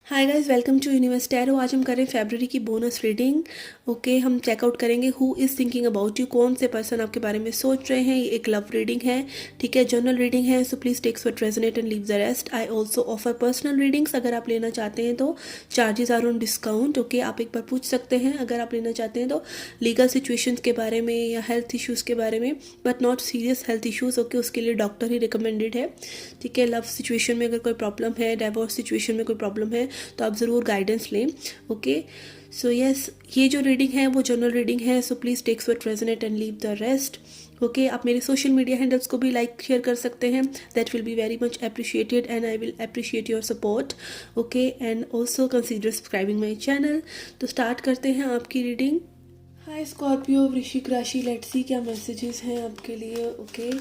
Hi guys, welcome to Universe Tarot. आज हम करें फरवरी की बोनस रीडिंग। ओके, हम चेकआउट करेंगे who is thinking about you. कौन से पर्सन आपके बारे में सोच रहे हैं। ये एक लव रीडिंग है, ठीक है, जनरल रीडिंग है। So please takes what resonate and leave the rest. I also offer personal readings. अगर आप लेना चाहते हैं तो charges are on discount. Okay, आप एक बार पूछ सकते हैं अगर आप लेना चाहते हैं तो लीगल सिचुएशंस के बारे में या हेल्थ इश्यूज़ के बारे में, but not serious health issues. Okay, उसके लिए डॉक्टर ही रिकमेंडेड है, ठीक है। लव सिचुएशन में अगर कोई प्रॉब्लम है, डाइवोर्स सिचुएशन में कोई प्रॉब्लम है तो आप ज़रूर गाइडेंस लें। ओके, सो यस, ये जो रीडिंग है वो जनरल रीडिंग है। So please takes what resonate and leave the rest. Okay, आप मेरे सोशल मीडिया हैंडल्स को भी लाइक शेयर कर सकते हैं। That will be very much appreciated and I will appreciate your support. Okay, and also consider subscribing my channel. तो start करते हैं आपकी रीडिंग। हाय स्कॉर्पियो, वृश्चिक राशि, लेट्स सी क्या मैसेजेस हैं आपके लिए। Okay,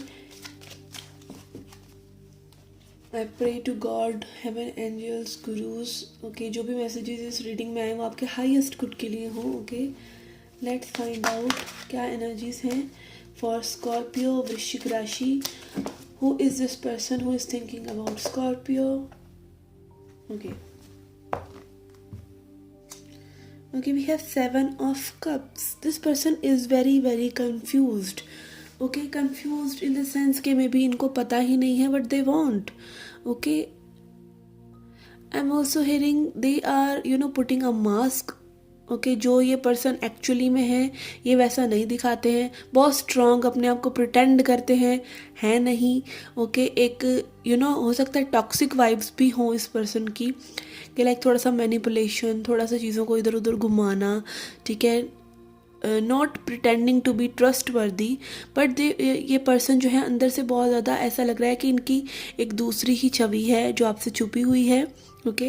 I pray to God, heaven, angels, gurus. Okay, जो भी मैसेजेस इस रीडिंग में आए वो आपके हाईएस्ट गुड के लिए हों। ओके, लेट्स फाइंड आउट क्या एनर्जीज हैं फॉर स्कॉर्पियो, वृश्चिक राशि। Who is this person who is thinking about Scorpio. Okay, okay, we have 7 of cups. This person is very confused. Okay, confused in the sense कि may be इनको पता ही नहीं है what they want. Okay, I'm also hearing they are putting a mask. Okay, जो ये person actually में है ये वैसा नहीं दिखाते हैं। बहुत स्ट्रॉन्ग अपने आप को प्रिटेंड करते हैं, है नहीं। ओके, एक हो सकता है टॉक्सिक वाइब्स भी हों इस पर्सन की, कि लाइक थोड़ा सा मैनिपुलेशन, थोड़ा सा चीज़ों को इधर उधर घुमाना, ठीक है। Not pretending to be trustworthy, but ये पर्सन जो है अंदर से बहुत ज़्यादा ऐसा लग रहा है कि इनकी एक दूसरी ही छवि है जो आपसे छुपी हुई है। Okay,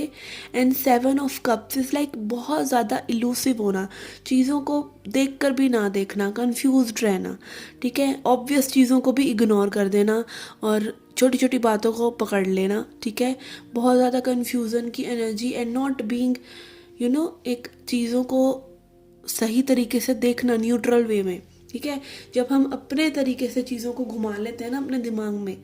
and 7 of cups is like बहुत ज़्यादा इलूसिव होना, चीज़ों को देख कर भी ना देखना, कंफ्यूज्ड रहना, ठीक है। ऑब्वियस चीज़ों को भी इग्नोर कर देना और छोटी छोटी बातों को पकड़ लेना, ठीक है। बहुत ज़्यादा कन्फ्यूज़न की एनर्जी एंड नॉट बीइंग एक चीज़ों को सही तरीके से देखना, न्यूट्रल वे में, ठीक है। जब हम अपने तरीके से चीज़ों को घुमा लेते हैं ना अपने दिमाग में,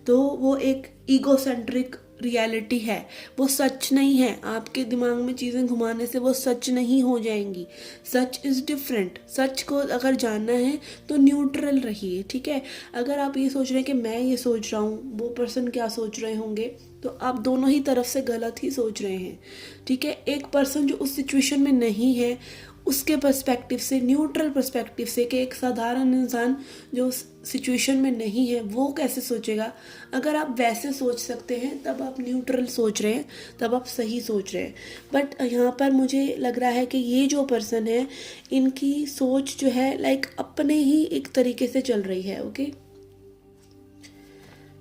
तो वो एक ईगोसेंट्रिक रियलिटी है, वो सच नहीं है। आपके दिमाग में चीज़ें घुमाने से वो सच नहीं हो जाएंगी। Such is different. सच को अगर जानना है तो न्यूट्रल रहिए, ठीक है। अगर आप ये सोच रहे हैं कि मैं ये सोच रहा हूँ, वो पर्सन क्या सोच रहे होंगे, तो आप दोनों ही तरफ से गलत ही सोच रहे हैं, ठीक है। एक पर्सन जो उस सिचुएशन में नहीं है उसके पर्सपेक्टिव से, न्यूट्रल पर्सपेक्टिव से, कि एक साधारण इंसान जो उस सिचुएशन में नहीं है वो कैसे सोचेगा। अगर आप वैसे सोच सकते हैं तब आप न्यूट्रल सोच रहे हैं, तब आप सही सोच रहे हैं। बट यहाँ पर मुझे लग रहा है कि ये जो पर्सन है इनकी सोच जो है लाइक अपने ही एक तरीके से चल रही है। ओके,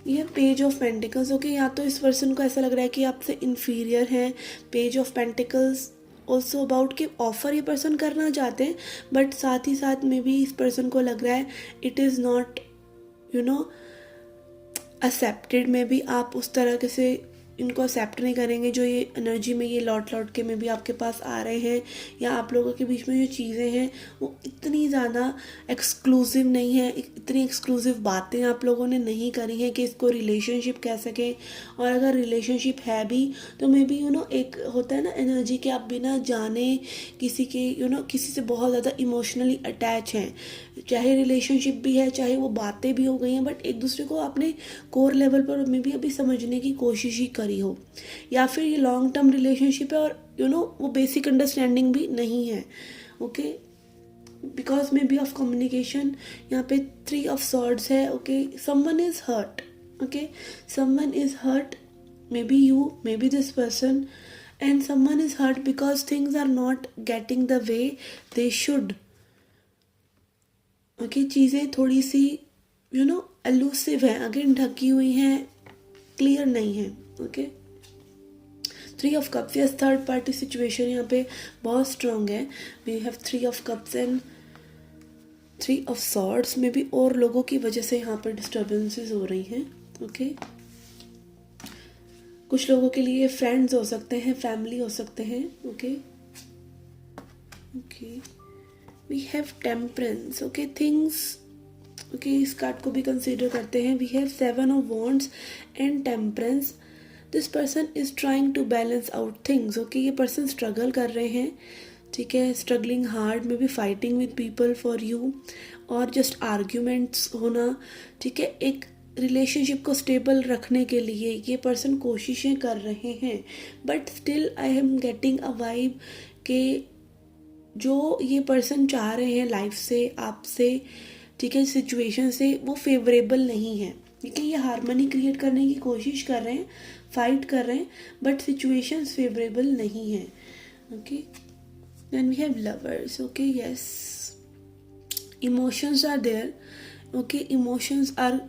ये पेज ऑफ पेंटिकल्स। ओके, या तो इस पर्सन को ऐसा लग रहा है कि आपसे इन्फीरियर हैं। Page of pentacles also about कि ऑफर ये पर्सन करना चाहते हैं, बट साथ ही साथ में भी इस पर्सन को लग रहा है इट इज़ नॉट एक्सेप्टेड। में भी आप उस तरह से इनको एक्सेप्ट नहीं करेंगे जो ये एनर्जी में ये लौट के में भी आपके पास आ रहे हैं, या आप लोगों के बीच में जो चीज़ें हैं वो इतनी ज़्यादा एक्सक्लूसिव नहीं है, इतनी एक्सक्लूसिव बातें आप लोगों ने नहीं करी हैं कि इसको रिलेशनशिप कह सकें। और अगर रिलेशनशिप है भी तो मे बी एक होता है ना एनर्जी कि आप बिना जाने किसी के किसी से बहुत ज़्यादा इमोशनली अटैच हैं। चाहे रिलेशनशिप भी है, चाहे वो बातें भी हो गई हैं, बट एक दूसरे को आपने कोर लेवल पर में भी अभी समझने की कोशिश ही करी हो, या फिर ये लॉन्ग टर्म रिलेशनशिप है और वो बेसिक अंडरस्टैंडिंग भी नहीं है। Okay, because maybe of communication यहाँ पे 3 ऑफ सॉर्ड्स है। Okay, someone is hurt. Okay, someone is hurt, maybe you, maybe this person, and someone is hurt because things are not getting the way they should. Okay, चीज़ें थोड़ी सी elusive हैं, again ढकी हुई हैं, clear नहीं है। Okay, 3 of cups, yes, third party situation यहाँ पे बहुत स्ट्रांग है। We have 3 of cups and 3 of swords में भी और लोगों की वजह से यहाँ पर डिस्टर्बेंसेस हो रही हैं। ओके, कुछ लोगों के लिए फ्रेंड्स हो सकते हैं, फैमिली हो सकते हैं। Okay, okay, we have temperance. Okay, things, okay, इस कार्ड को भी कंसीडर करते हैं। We have 7 of wands and temperance. This person is trying to balance out things. Okay, ये पर्सन स्ट्रगल कर रहे हैं. ठीक है, struggling hard, maybe fighting with people for you, और जस्ट आर्ग्यूमेंट्स होना. ठीक है, एक रिलेशनशिप को स्टेबल रखने के लिए ये पर्सन कोशिशें कर रहे हैं. But still I am getting a vibe के जो ये पर्सन चाह रहे हैं लाइफ से, आपसे, ठीक है, सिचुएशन से, वो फेवरेबल नहीं है. ठीक है, ये हार्मनी क्रिएट करने की कोशिश कर रहे हैं, फाइट कर रहे हैं, बट सिचुएशंस फेवरेबल नहीं है. Okay, then we have lovers. Okay, yes, emotions are there. Okay, emotions are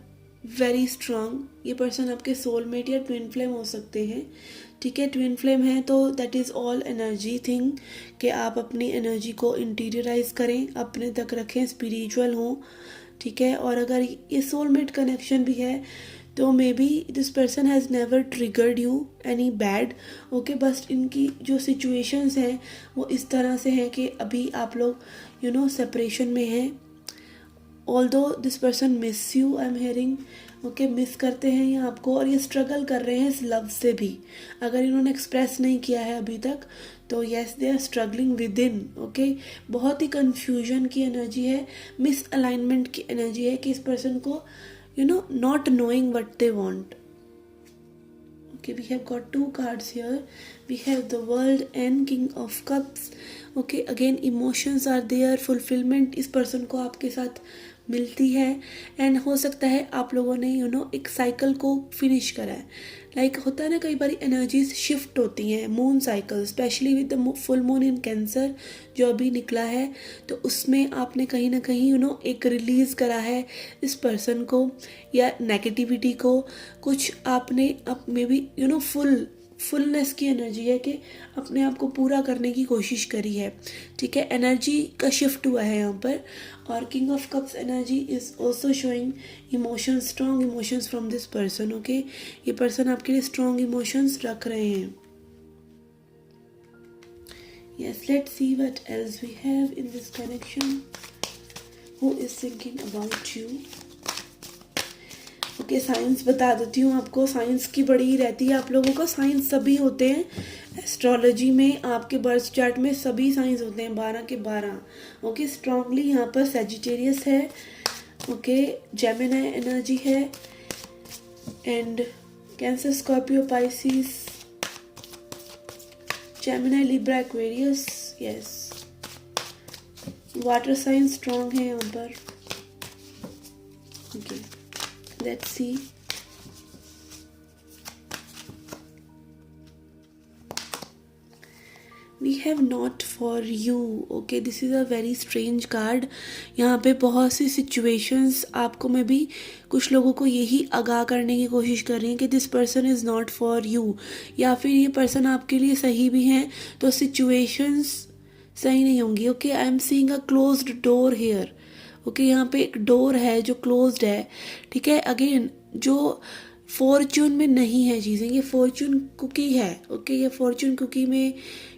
very strong. ये पर्सन आपके सोलमेट या ट्विन फ्लेम हो सकते हैं. ठीक है, ट्विन फ्लेम है तो that is all energy thing, कि आप अपनी एनर्जी को इंटीरियराइज करें, अपने तक रखें, स्पिरिचुअल हों. ठीक है, और अगर ये सोलमेट कनेक्शन भी है तो may be this person has never triggered you any bad. Okay, बस इनकी जो सिचुएशंस हैं वो इस तरह से हैं कि अभी आप लोग सेपरेशन में हैं. Although this person miss you, I am hearing. Okay, miss करते हैं ये आपको, और ये स्ट्रगल कर रहे हैं इस लव से भी. अगर इन्होंने एक्सप्रेस नहीं किया है अभी तक तो yes, they are struggling within. Okay, बहुत ही कन्फ्यूजन की एनर्जी है, मिस अलाइनमेंट की एनर्जी है कि इस पर्सन को not knowing what they want. Okay, we have got two cards here. We have the World and King of Cups. Okay, again emotions are there, fulfillment इस person को आपके साथ मिलती है. एंड हो सकता है आप लोगों ने एक साइकिल को फिनिश करा है. लाइक होता है ना, कई बार एनर्जीज शिफ्ट होती हैं, moon cycle, specially with the full moon in cancer जो अभी निकला है, तो उसमें आपने कहीं ना कहीं एक रिलीज़ करा है इस पर्सन को या नेगेटिविटी को. कुछ आपने में भी फुलनेस की एनर्जी है कि अपने आप को पूरा करने की कोशिश करी है. ठीक है, एनर्जी का शिफ्ट हुआ है यहाँ पर. और king of cups energy is also showing emotions, strong emotions from this person. Okay, ये पर्सन आपके लिए स्ट्रॉन्ग इमोशंस रख रहे हैं. Yes, let's see what else we have in this connection. Who is thinking about you? Okay, science बता देती हूँ आपको. साइंस की बड़ी ही रहती है आप लोगों का. साइंस सभी होते हैं एस्ट्रोलॉजी में, आपके बर्थ चार्ट में सभी साइंस होते हैं, 12 के 12. ओके, स्ट्रांगली यहाँ पर सजिटेरियस है. ओके, जेमिनी एनर्जी है, and Cancer, Scorpio, Pisces, Gemini, Libra, Aquarius. Yes, water sign strong है यहाँ पर. Okay, let's see. We have not for you. Okay, this is a very strange card. यहाँ पे बहुत सी situations आपको में भी कुछ लोगों को यही आगाह करने की कोशिश कर रही हैं कि this person is not for you, या फिर ये person आपके लिए सही भी हैं तो situations सही नहीं होंगी. Okay, I am seeing a closed door here. Okay, यहाँ पे एक डोर है जो क्लोज्ड है. ठीक है, अगेन जो फॉर्चून में नहीं है चीज़ें, ये फॉर्चून कुकी है. ओके, ये फॉर्चून कुकी में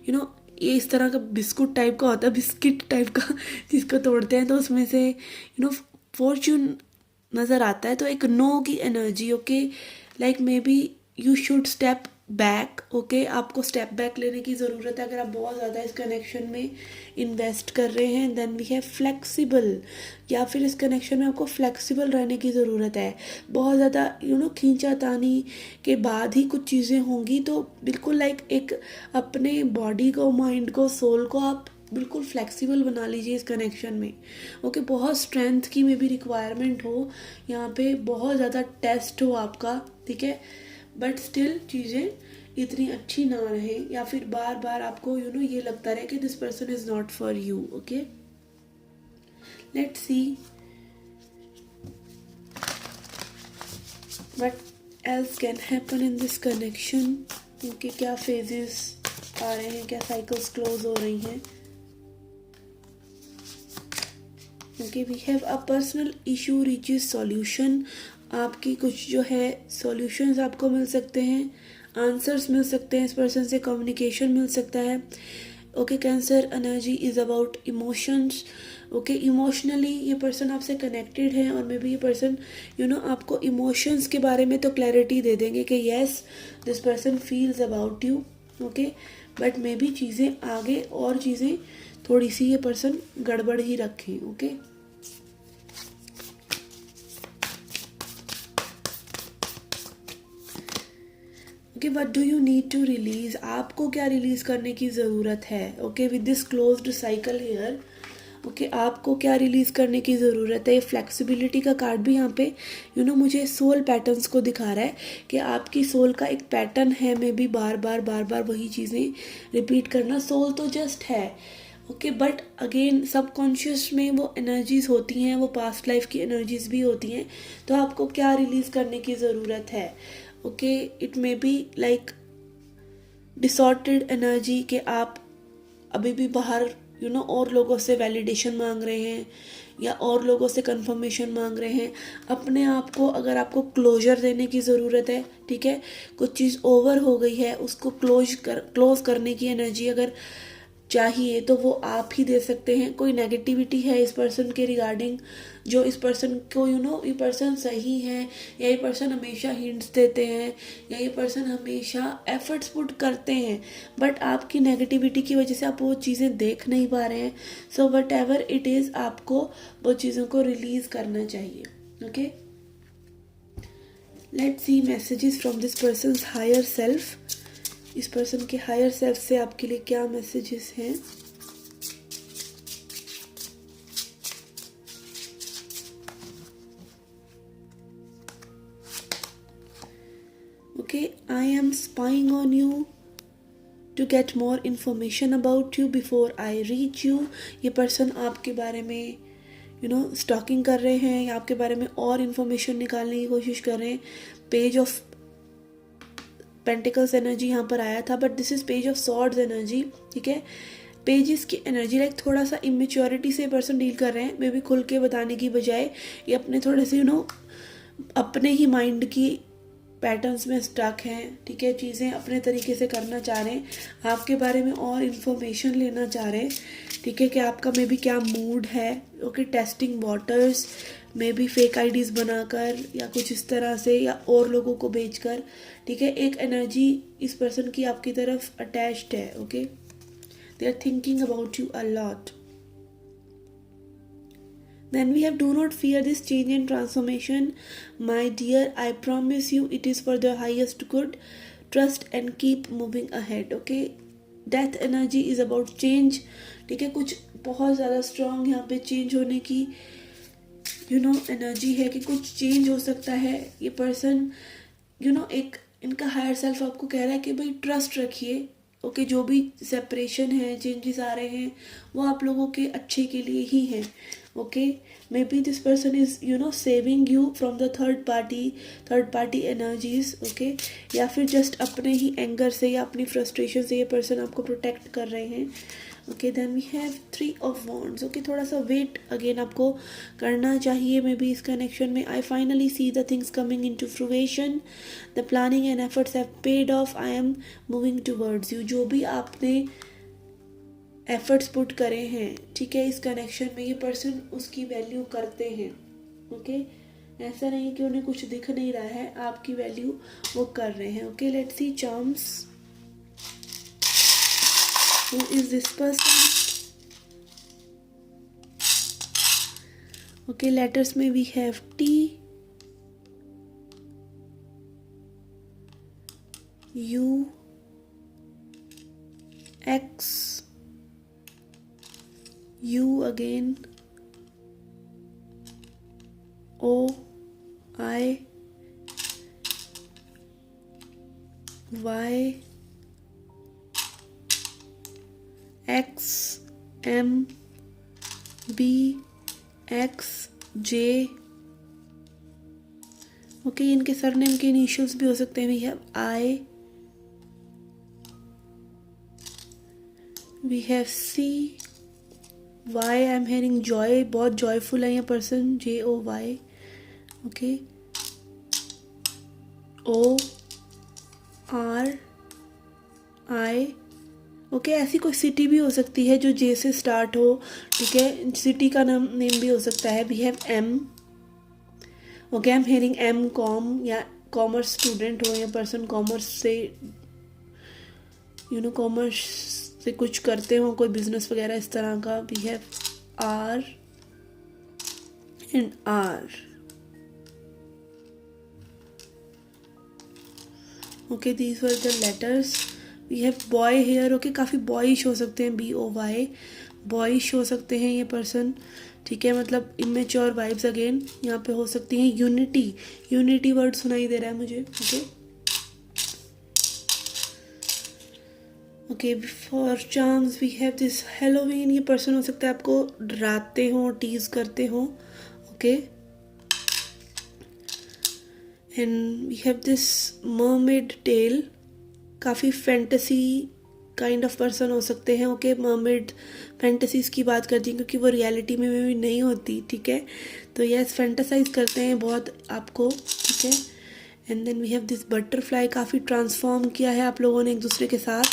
ये इस तरह का बिस्कुट टाइप का होता है, बिस्किट टाइप का, जिसको तोड़ते हैं तो उसमें से फॉर्चून नज़र आता है. तो एक नो की energy. Okay, like may be you should step back. Okay, आपको स्टेप बैक लेने की ज़रूरत है अगर आप बहुत ज़्यादा इस कनेक्शन में इन्वेस्ट कर रहे हैं. देन वी हैव फ्लेक्सिबल, या फिर इस कनेक्शन में आपको फ्लेक्सिबल रहने की ज़रूरत है. बहुत ज़्यादा खींचातानी के बाद ही कुछ चीज़ें होंगी, तो बिल्कुल लाइक एक अपने बॉडी को, माइंड को, सोल को आप बिल्कुल फ्लेक्सिबल बना लीजिए इस कनेक्शन में. ओके, बहुत स्ट्रेंथ की में भी रिक्वायरमेंट हो यहाँ पे, बहुत ज़्यादा टेस्ट हो आपका. ठीक है, बट स्टिल चीज़ें इतनी अच्छी ना रहे, या फिर बार बार आपको ये लगता रहे कि this person is not for you. Okay, let's see what else can happen in this connection. Okay, क्या फेजेस आ रहे हैं, क्या साइकिल्स क्लोज हो रही हैं. Okay, we have a personal issue reaches solution. आपकी कुछ जो है सॉल्यूशंस आपको मिल सकते हैं, आंसर्स मिल सकते हैं, इस पर्सन से कम्युनिकेशन मिल सकता है. Okay cancer energy is about emotions. Okay emotionally ये पर्सन आपसे कनेक्टेड है और मे बी ये पर्सन आपको इमोशंस के बारे में तो क्लैरिटी दे देंगे कि yes this person feels about you. Okay but may be चीज़ें आगे और चीज़ें थोड़ी सी ये पर्सन गड़बड़ ही रखें. Okay okay what do you need to release. आपको क्या रिलीज करने की ज़रूरत है. Okay with this closed cycle here. Okay आपको क्या रिलीज करने की ज़रूरत है. ये फ्लेक्सिबिलिटी का कार्ड भी यहाँ पे मुझे सोल पैटर्न्स को दिखा रहा है कि आपकी सोल का एक पैटर्न है मे बी बार बार वही चीज़ें रिपीट करना. सोल तो जस्ट है. ओके बट अगेन सबकॉन्शियस में वो एनर्जीज होती हैं, वो पास्ट लाइफ की एनर्जीज भी होती हैं. तो आपको क्या रिलीज करने की ज़रूरत है. Okay it may be like distorted energy कि आप अभी भी बाहर और लोगों से वैलिडेशन मांग रहे हैं या और लोगों से कंफर्मेशन मांग रहे हैं. अपने आप को अगर आपको क्लोजर देने की ज़रूरत है, ठीक है, कुछ चीज़ ओवर हो गई है, उसको क्लोज करने की एनर्जी अगर चाहिए तो वो आप ही दे सकते हैं. कोई नेगेटिविटी है इस पर्सन के रिगार्डिंग जो इस पर्सन को ये पर्सन सही है या ये पर्सन हमेशा हिंट्स देते हैं या ये पर्सन हमेशा एफर्ट्स पुट करते हैं बट आपकी नेगेटिविटी की वजह से आप वो चीज़ें देख नहीं पा रहे हैं. So whatever it is आपको वो चीज़ों को रिलीज़ करना चाहिए. Okay let's see messages from this person's higher self. इस पर्सन के हायर सेल्फ से आपके लिए क्या मैसेजेस हैं. Okay I am spying on you to get more information about you before I reach you. ये पर्सन आपके बारे में स्टॉकिंग कर रहे हैं या आपके बारे में और इन्फॉर्मेशन निकालने की कोशिश कर रहे हैं. पेज ऑफ पेंटिकल्स एनर्जी यहाँ पर आया था but this is page of swords energy. ठीक है पेजेस की एनर्जी लाइक थोड़ा सा इमेच्योरिटी से पर्सन डील कर रहे हैं. मे बी खुल के बताने की बजाय ये अपने थोड़े से अपने ही माइंड की पैटर्न्स में स्टक हैं. ठीक है चीज़ें अपने तरीके से करना चाह रहे हैं, आपके बारे में और इन्फॉर्मेशन लेना चाह रहे हैं. ठीक है कि आपका मे बी क्या मूड है. Okay testing waters may be fake IDs बनाकर या कुछ इस तरह से या और लोगों को भेजकर. ठीक है एक एनर्जी इस पर्सन की आपकी तरफ अटैच्ड है. Okay they are thinking about you a lot. Then we have do not fear this change and transformation. My dear, I promise you it is for the highest good. Trust and keep moving ahead. Okay. Death energy is about change. ठीक है कुछ बहुत ज़्यादा strong यहाँ पे change होने की energy है कि कुछ चेंज हो सकता है. ये पर्सन एक इनका हायर सेल्फ आपको कह रहा है कि भाई ट्रस्ट रखिए. ओके जो भी सेपरेशन है चेंजेस आ रहे हैं वो आप लोगों के अच्छे के लिए ही हैं. Okay may be this person is saving you from the third party energies. Okay या फिर जस्ट अपने ही एंगर से या अपनी फ्रस्ट्रेशन से ये पर्सन आपको प्रोटेक्ट कर रहे हैं. Okay then we have 3 of wands. Okay थोड़ा सा वेट अगेन आपको करना चाहिए मे बी इस कनेक्शन में. I finally see the things coming into fruition. The planning and efforts have paid off. I am moving towards you. जो भी आपने एफर्ट्स पुट करे हैं ठीक है इस कनेक्शन में ये पर्सन उसकी वैल्यू करते हैं. ओके ऐसा नहीं कि उन्हें कुछ दिख नहीं रहा है, आपकी वैल्यू वो कर रहे हैं. Okay let's C charms. Who is this person? Okay, letters में we have T, U, X, U again, O, I, Y, X, M, B, X, J. Okay इनके सरनेम के इनिशियल्स भी हो सकते हैं. We have I, we have C, Y. I am hearing joy. बहुत joyful है ये person. JOY. Okay O, R, I, okay ऐसी कोई सिटी भी हो सकती है जो जे से स्टार्ट हो, ठीक है, सिटी का नेम भी हो सकता है. We have M. Okay I am hearing M com, या कॉमर्स स्टूडेंट हो या पर्सन कॉमर्स से कॉमर्स से कुछ करते हो, कोई बिजनेस वगैरह इस तरह का. We have R and R. Okay these were the letters. We have boy here. Okay काफ़ी बॉयिश हो सकते हैं, BOY, बॉयिश हो सकते हैं ये पर्सन, ठीक है, मतलब इमेच्योर वाइब्स अगेन यहाँ पे हो सकती हैं. यूनिटी, यूनिटी वर्ड सुनाई दे रहा है मुझे. Okay for charms we have this Halloween. ये पर्सन हो सकता है आपको डराते हो, टीज करते हो. Okay and we have this mermaid tail. काफ़ी फैंटेसी काइंड ऑफ पर्सन हो सकते हैं. ओके मर्मेड फैंटेसीज की बात करती हैं क्योंकि वो रियलिटी में भी नहीं होती, ठीक है, तो यस फैंटेसाइज करते हैं बहुत आपको, ठीक है. And then we have this butterfly. काफ़ी ट्रांसफॉर्म किया है आप लोगों ने एक दूसरे के साथ,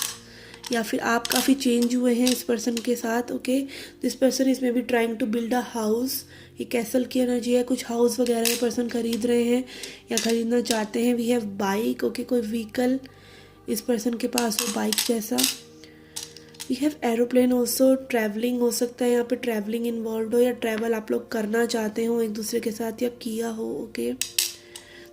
या फिर आप काफ़ी चेंज हुए हैं इस पर्सन के साथ. Okay this person is maybe trying to build a house. ये कैसल की एनर्जी है, कुछ हाउस वगैरह ये पर्सन खरीद रहे हैं या खरीदना चाहते हैं. We have bike. ओके कोई व्हीकल इस पर्सन के पास हो, बाइक जैसा. We have aeroplane also. Travelling हो सकता है, यहाँ पे ट्रैवलिंग इन्वॉल्व हो या ट्रैवल आप लोग करना चाहते हो एक दूसरे के साथ या किया हो. Okay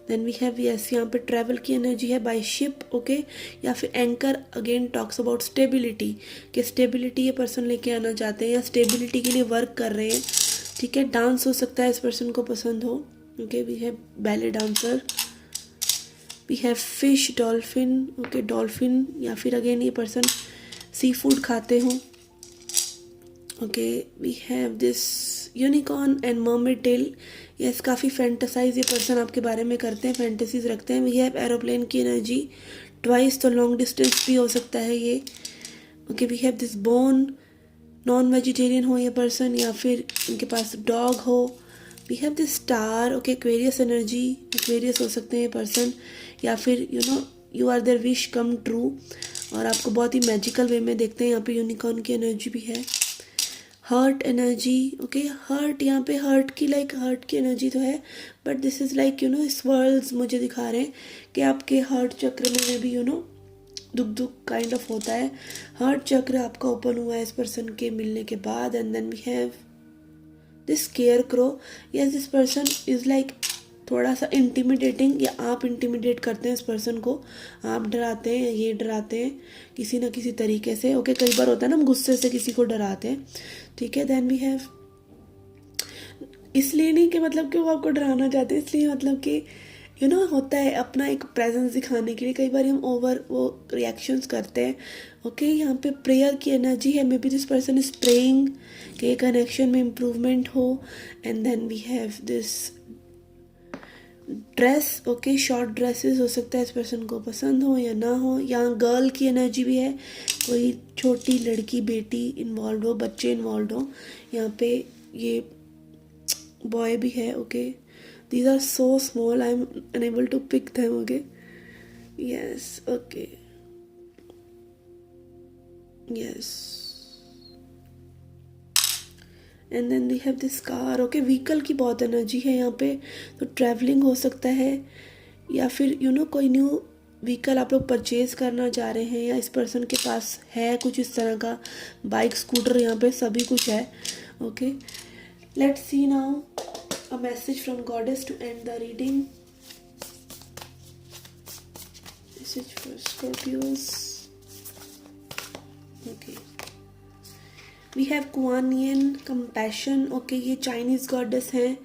then we have yes, यहाँ पे ट्रैवल की एनर्जी है बाय शिप. ओके या फिर anchor again talks about stability, कि स्टेबिलिटी ये पर्सन लेके आना चाहते हैं या स्टेबिलिटी के लिए वर्क कर रहे हैं, ठीक है. डांस हो सकता है इस पर्सन को पसंद हो. Okay we have ballet dancer. We have fish, dolphin. Okay dolphin या फिर अगेन ये पर्सन सी फूड खाते हो. Okay we have this unicorn and mermaid tail. Yes काफ़ी फैंटेसाइज ये पर्सन आपके बारे में करते हैं, फैंटेसीज रखते हैं. वी हैव एरोप्लेन की एनर्जी ट्वाइस, तो लॉन्ग डिस्टेंस भी हो सकता है ये. Okay we have this bone. Non vegetarian हो ये पर्सन या फिर इनके पास डॉग हो. We have this star. Okay Aquarius energy, Aquarius हो सकते हैं ये पर्सन, या फिर you are their wish come true, और आपको बहुत ही मैजिकल वे में देखते हैं. यहाँ पे यूनिकॉर्न की एनर्जी भी है. Hurt energy. ओके हर्ट, यहाँ पे हर्ट की एनर्जी तो है, but this is like swirls मुझे दिखा रहे हैं कि आपके हर्ट चक्र में भी दुख काइंड ऑफ होता है. हर्ट चक्र आपका ओपन हुआ है इस पर्सन के मिलने के बाद. And then we have this scarecrow. Yes this person is like थोड़ा सा इंटिमिडेटिंग, या आप इंटिमिडेट करते हैं इस पर्सन को, आप डराते हैं, ये डराते हैं किसी ना किसी तरीके से. ओके कई बार होता है ना हम गुस्से से किसी को डराते हैं, ठीक है. देन वी हैव, इसलिए नहीं कि मतलब कि वो आपको डराना चाहते हैं, इसलिए मतलब कि होता है अपना एक प्रेजेंस दिखाने के लिए कई बार हम ओवर वो रिएक्शंस करते हैं. ओके यहाँ पे प्रेयर की एनर्जी है. Maybe this person is praying कि कनेक्शन में इम्प्रूवमेंट हो. And then we have this dress. Okay short dresses हो सकता है इस पर्सन को पसंद हो या ना हो. यहाँ गर्ल की एनर्जी भी है, कोई छोटी लड़की बेटी इन्वॉल्व हो, बच्चे इन्वॉल्व हो. यहाँ पे ये बॉय भी है. Okay these are so small, I am unable to pick them. Okay yes okay yes. And then we have this car. Okay vehicle की बहुत एनर्जी है यहाँ पे, तो ट्रैवलिंग हो सकता है या फिर कोई न्यू व्हीकल आप लोग परचेज करना चाह रहे हैं, या इस पर्सन के पास है कुछ इस तरह का बाइक स्कूटर, यहाँ पे सभी कुछ है. Okay let's see now a message from goddess to end the reading. Message for Scorpios. Okay we have Kuan Yin, compassion. Okay ये चाइनीज़ गॉडेस हैं.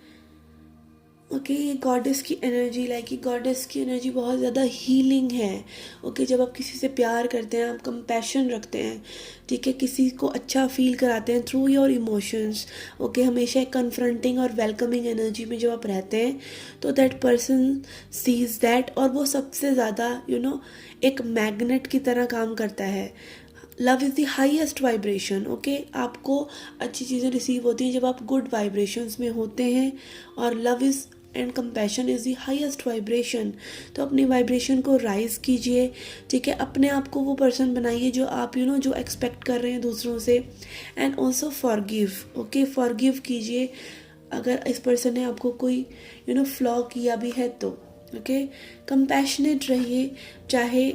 ओके ये गॉडेस की एनर्जी लाइक ये गॉडेस की एनर्जी बहुत ज़्यादा हीलिंग है. ओके जब आप किसी से प्यार करते हैं, आप कंपैशन रखते हैं, ठीक है, किसी को अच्छा फील कराते हैं थ्रू योर इमोशंस. ओके हमेशा एक कन्फ्रंटिंग और वेलकमिंग एनर्जी में जब आप रहते हैं तो दैट पर्सन सीज दैट, और वो सबसे ज़्यादा एक मैग्नेट की तरह काम करता है. Love is the highest vibration. Okay आपको अच्छी चीज़ें रिसीव होती हैं जब आप गुड वाइब्रेशंस में होते हैं, और love is and compassion is the highest vibration. तो अपनी वाइब्रेशन को राइज कीजिए, ठीक है. अपने आप को वो पर्सन बनाइए जो आप जो एक्सपेक्ट कर रहे हैं दूसरों से. And also forgive. Okay, forgive कीजिए अगर इस पर्सन ने आपको कोई फ्लॉ किया भी है तो. ओके, कंपैशनेट रहिए, चाहे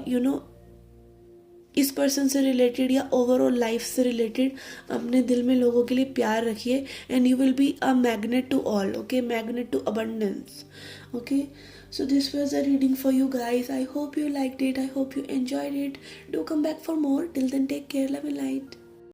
इस पर्सन से रिलेटेड या ओवरऑल लाइफ से रिलेटेड. अपने दिल में लोगों के लिए प्यार रखिए and you will be a magnet to all. Okay, magnet to abundance. Okay, so this was a reading for you guys. I hope you liked it. I hope you enjoyed it. Do come back for more. Till then, take care. Love and light.